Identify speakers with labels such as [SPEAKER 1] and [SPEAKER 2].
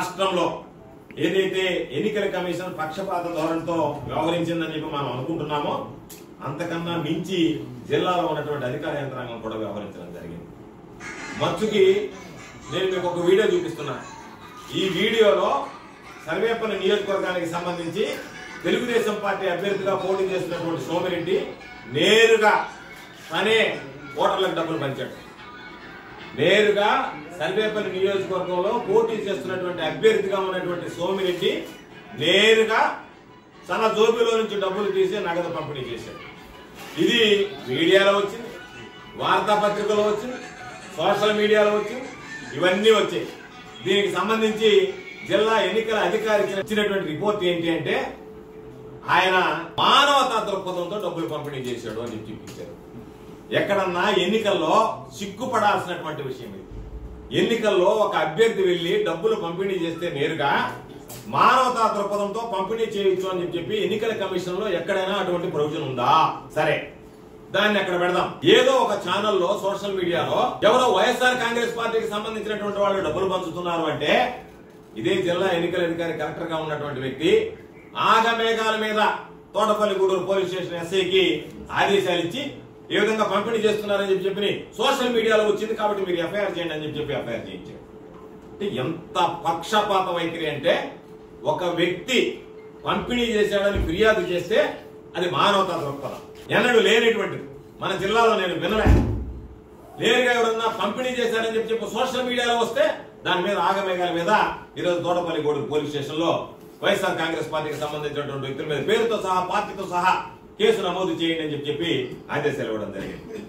[SPEAKER 1] రాష్ట్రంలో ఏదైతే ఎన్నికల కమిషన్ పక్షపాత ధోరణితో వ్యవహరించిందని చెప్పి మనం అనుకుంటున్నామో అంతకన్నా మించి జిల్లాలో ఉన్నటువంటి అధికార యంత్రాంగం కూడా వ్యవహరించడం జరిగింది. మచ్చుకి నేను మీకు ఒక వీడియో చూపిస్తున్నా. ఈ వీడియోలో సర్వేపల్లి నియోజకవర్గానికి సంబంధించి తెలుగుదేశం పార్టీ అభ్యర్థిగా పోటీ చేస్తున్నటువంటి సోమిరెడ్డి నేరుగా తనే ఓటర్లకు డబ్బులు పంచాడు. నేరుగా సర్వేపల్లి నియోజకవర్గంలో పోటీ చేస్తున్నటువంటి అభ్యర్థిగా ఉన్నటువంటి సోమిరెడ్డి నేరుగా తన జోబిలో నుంచి డబ్బులు తీసి నగదు పంపిణీ చేశాడు. ఇది మీడియాలో వచ్చింది, వార్తాపత్రికలో వచ్చింది, సోషల్ మీడియాలో వచ్చింది, ఇవన్నీ వచ్చాయి. దీనికి సంబంధించి జిల్లా ఎన్నికల అధికారి ఇచ్చినటువంటి రిపోర్ట్ ఏంటి అంటే ఆయన మానవతా దృక్పథంతో డబ్బులు పంపిణీ చేశాడు అని చూపించారు. ఎక్కడన్నా ఎన్నికల్లో సిగ్గుపడాల్సినటువంటి విషయం ఇది. ఎన్నికల్లో ఒక అభ్యర్థి వెళ్లి డబ్బులు పంపిణీ చేస్తే నేరుగా మానవతా దృక్పథంతో పంపిణీ చేయొచ్చు అని చెప్పి ఎన్నికల కమిషన్ లో ఎక్కడైనా అటువంటి ప్రొవిజన్ ఉందా? సరే, దాన్ని అక్కడ పెడదాం. ఏదో ఒక ఛానల్లో సోషల్ మీడియాలో ఎవరో వైఎస్ఆర్ కాంగ్రెస్ పార్టీకి సంబంధించినటువంటి వాళ్ళు డబ్బులు పంచుతున్నారు అంటే ఇదే జిల్లా ఎన్నికల అధికారి కలెక్టర్ గా ఉన్నటువంటి వ్యక్తి ఆగమేఘాల మీద తోటపల్లి గూడూరు పోలీస్ స్టేషన్ ఎస్ఐకి ఆదేశాలు ఇచ్చి ఏ విధంగా పంపిణీ చేస్తున్నారని చెప్పి సోషల్ మీడియాలో వచ్చింది కాబట్టి మీరు ఎఫ్ఐఆర్ చేయండి అని చెప్పి ఎఫ్ఐఆర్ చేయించారు. ఎంత పక్షపాత వైఖరి అంటే ఒక వ్యక్తి పంపిణీ చేశాడని ఫిర్యాదు చేస్తే అది మానవతా దృక్పథం. ఎన్నడూ లేనటువంటిది మన జిల్లాలో నేను వినలే. నేరుగా ఎవరన్నా పంపిణీ చేశారని చెప్పి సోషల్ మీడియాలో వస్తే దాని మీద ఆగమేఘాల మీద ఈరోజు తోటపల్లి గూడూరు పోలీస్ స్టేషన్ లో వైఎస్ఆర్ కాంగ్రెస్ పార్టీకి సంబంధించినటువంటి వ్యక్తుల మీద పేరుతో సహా పార్టీతో సహా కేసు నమోదు చేయండి అని చెప్పి ఆదేశాలు ఇవ్వడం జరిగింది.